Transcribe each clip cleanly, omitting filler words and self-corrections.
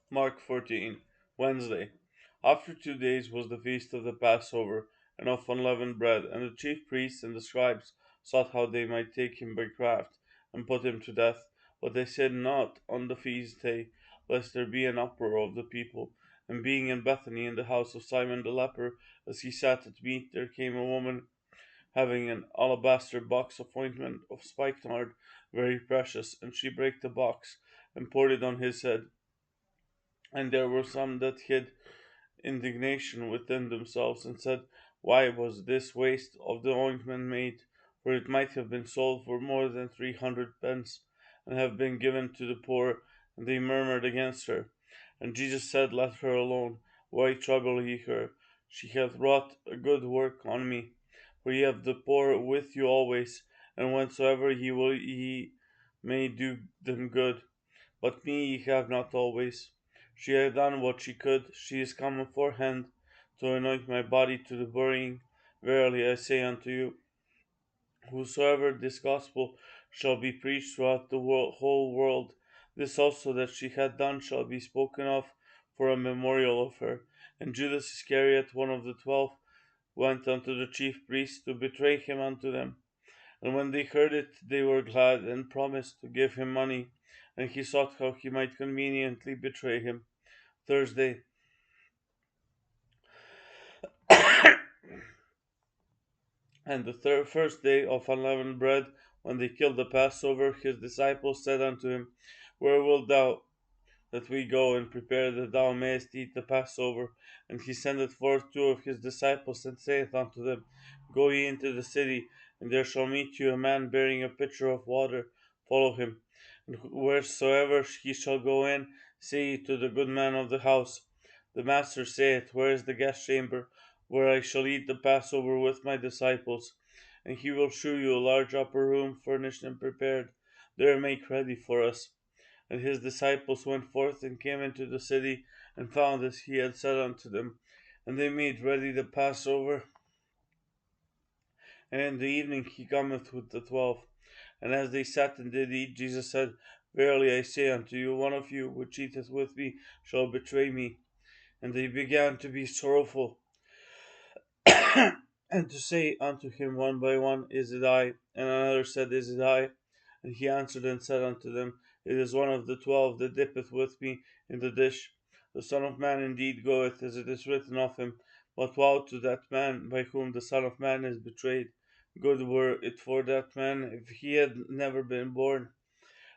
Mark 14, Wednesday. After 2 days was the feast of the Passover, and of unleavened bread, and the chief priests and the scribes sought how they might take him by craft, and put him to death. But they said not on the feast day, lest there be an uproar of the people. And being in Bethany in the house of Simon the leper, as he sat at meat, there came a woman having an alabaster box of ointment of spikenard, very precious, and she brake the box, and poured it on his head. And there were some that hid indignation within themselves, and said, why was this waste of the ointment made? For it might have been sold for more than 300 pence, and have been given to the poor. And they murmured against her. And Jesus said, let her alone. Why trouble ye her? She hath wrought a good work on me. For ye have the poor with you always, and whensoever ye will, ye may do them good. But me ye have not always. She hath done what she could. She is come aforehand to anoint my body to the burying. Verily I say unto you, whosoever this gospel shall be preached throughout the whole world, this also that she hath done shall be spoken of for a memorial of her. And Judas Iscariot, one of the 12, went unto the chief priests to betray him unto them. And when they heard it, they were glad, and promised to give him money. And he sought how he might conveniently betray him. Thursday. And the first day of unleavened bread, when they killed the Passover, his disciples said unto him, where wilt thou that we go and prepare that thou mayest eat the Passover? And he sendeth forth two of his disciples, and saith unto them, go ye into the city, and there shall meet you a man bearing a pitcher of water. Follow him. And wheresoever he shall go in, say ye to the good man of the house, the master saith, where is the guest chamber, where I shall eat the Passover with my disciples? And he will shew you a large upper room, furnished and prepared. There make ready for us. And his disciples went forth and came into the city, and found as he had said unto them. And they made ready the Passover. And in the evening he cometh with the 12. And as they sat and did eat, Jesus said, verily I say unto you, one of you which eateth with me shall betray me. And they began to be sorrowful, and to say unto him one by one, is it I? And another said, is it I? And he answered and said unto them, it is one of the 12 that dippeth with me in the dish. The Son of Man indeed goeth as it is written of him, but woe to that man by whom the Son of Man is betrayed. Good were it for that man if he had never been born.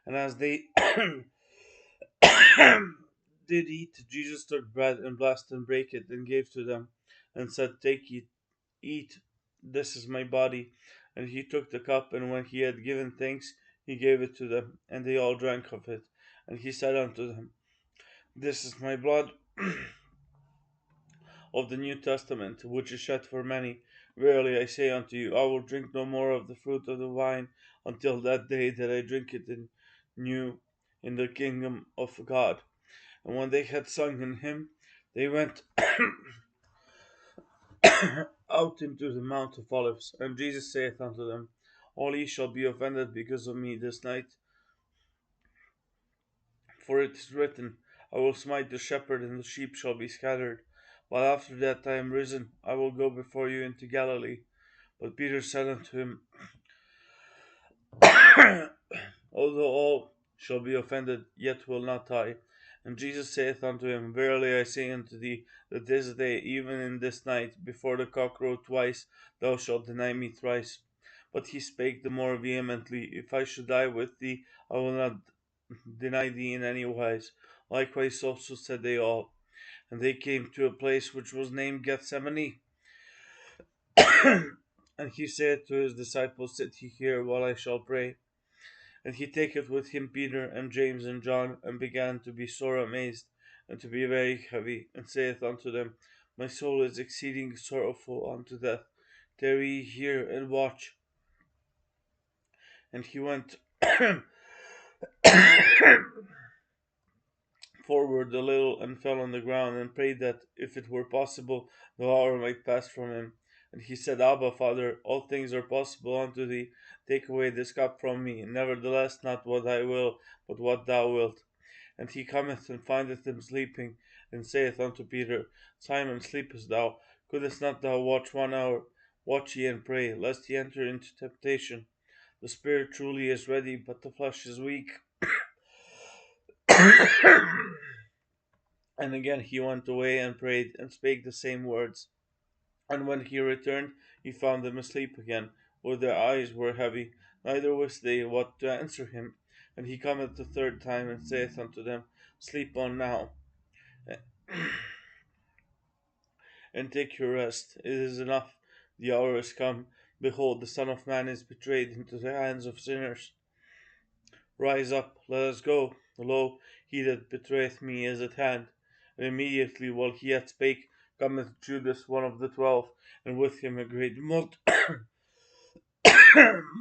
And as they did eat, Jesus took bread and blessed and brake it and gave to them, and said, take it, eat, this is my body. And he took the cup, and when he had given thanks, he gave it to them, and they all drank of it. And he said unto them, this is my blood of the New Testament, which is shed for many. Verily I say unto you, I will drink no more of the fruit of the vine until that day that I drink it in new in the kingdom of God. And when they had sung an hymn, they went out into the Mount of Olives. And Jesus saith unto them, all ye shall be offended because of me this night. For it is written, I will smite the shepherd, and the sheep shall be scattered. But after that I am risen, I will go before you into Galilee. But Peter said unto him, although all shall be offended, yet will not I. And Jesus saith unto him, verily I say unto thee, that this day, even in this night, before the cock crow twice, thou shalt deny me thrice. But he spake the more vehemently, if I should die with thee, I will not deny thee in any wise. Likewise also said they all. And they came to a place which was named Gethsemane. And he said to his disciples, sit ye here while I shall pray. And he taketh with him Peter and James and John, and began to be sore amazed, and to be very heavy, and saith unto them, my soul is exceeding sorrowful unto death. Tarry ye here and watch. And he went forward a little, and fell on the ground, and prayed that, if it were possible, the hour might pass from him. And he said, Abba, Father, all things are possible unto thee. Take away this cup from me. Nevertheless, not what I will, but what thou wilt. And he cometh and findeth them sleeping, and saith unto Peter, Simon, sleepest thou? Couldest not thou watch 1 hour? Watch ye and pray, lest ye enter into temptation. The spirit truly is ready, but the flesh is weak. And again he went away and prayed, and spake the same words. And when he returned, he found them asleep again, for their eyes were heavy, neither wist they what to answer him. And he cometh the third time, and saith unto them, Sleep on now, and take your rest. It is enough, the hour is come. Behold, the Son of Man is betrayed into the hands of sinners. Rise up, let us go. Lo, he that betrayeth me is at hand. And immediately while he yet spake, cometh Judas, one of the 12, and with him a great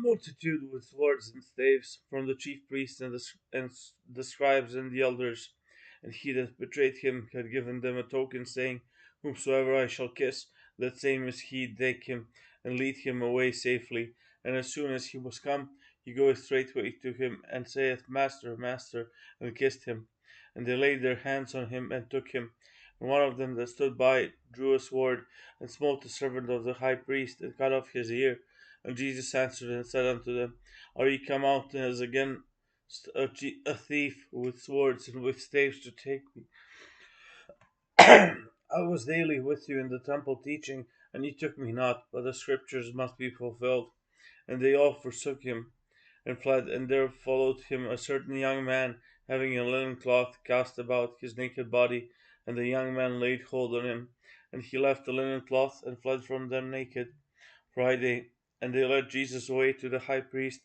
multitude with swords and staves from the chief priests and the scribes and the elders. And he that betrayed him had given them a token, saying, Whomsoever I shall kiss, that same is he, take him, and lead him away safely. And as soon as he was come, he goeth straightway to him, and saith, Master, Master, and kissed him. And they laid their hands on him, and took him. And one of them that stood by drew a sword, and smote the servant of the high priest, and cut off his ear. And Jesus answered and said unto them, Are ye come out as again a thief with swords and with staves to take me? I was daily with you in the temple teaching, and ye took me not, but the scriptures must be fulfilled. And they all forsook him and fled, and there followed him a certain young man, having a linen cloth cast about his naked body. And the young man laid hold on him, and he left the linen cloth and fled from them naked. Friday, and they led Jesus away to the high priest,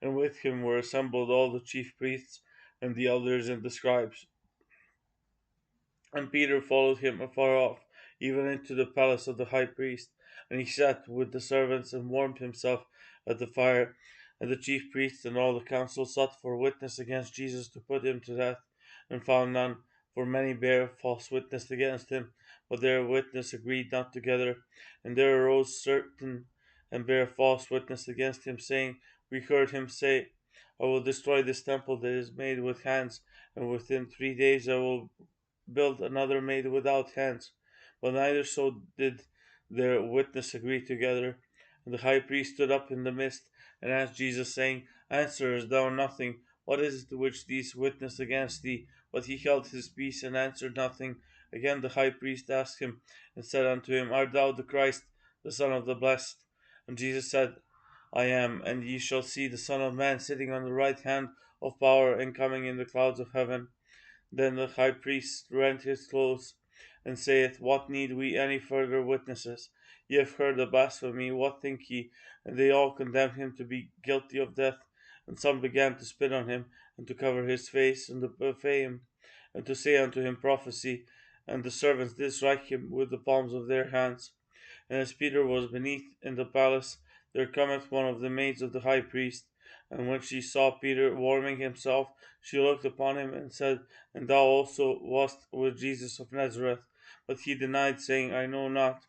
and with him were assembled all the chief priests and the elders and the scribes. And Peter followed him afar off, even into the palace of the high priest. And he sat with the servants and warmed himself at the fire. And the chief priests and all the council sought for witness against Jesus to put him to death, and found none, for many bare false witness against him, but their witness agreed not together. And there arose certain and bare false witness against him, saying, We heard him say, I will destroy this temple that is made with hands, and within 3 days I will built another made without hands. But neither so did their witness agree together. And the high priest stood up in the midst, and asked Jesus, saying, Answerest thou nothing? What is it which these witness against thee? But he held his peace, and answered nothing. Again the high priest asked him, and said unto him, Art thou the Christ, the Son of the Blessed? And Jesus said, I am, and ye shall see the Son of Man sitting on the right hand of power, and coming in the clouds of heaven. Then the high priest rent his clothes, and saith, What need we any further witnesses? Ye have heard the blasphemy, what think ye? And they all condemned him to be guilty of death. And some began to spit on him, and to cover his face, and to buffet him, and to say unto him, Prophecy. And the servants did strike him with the palms of their hands. And as Peter was beneath in the palace, there cometh one of the maids of the high priest. And when she saw Peter warming himself, she looked upon him and said, And thou also wast with Jesus of Nazareth. But he denied, saying, I know not,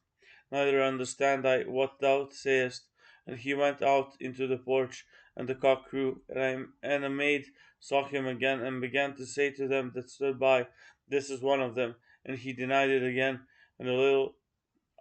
neither understand I what thou sayest. And he went out into the porch, and the cock crew. And a maid saw him again, and began to say to them that stood by, This is one of them. And he denied it again. And a little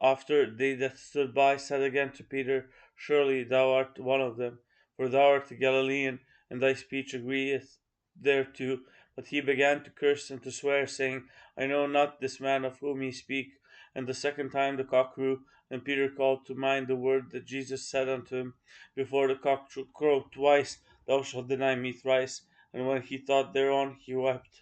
after, they that stood by said again to Peter, Surely thou art one of them, for thou art a Galilean, and thy speech agreeth thereto. But he began to curse and to swear, saying, I know not this man of whom ye speak. And the second time the cock crew, and Peter called to mind the word that Jesus said unto him, Before the cock crow twice, thou shalt deny me thrice. And when he thought thereon, he wept.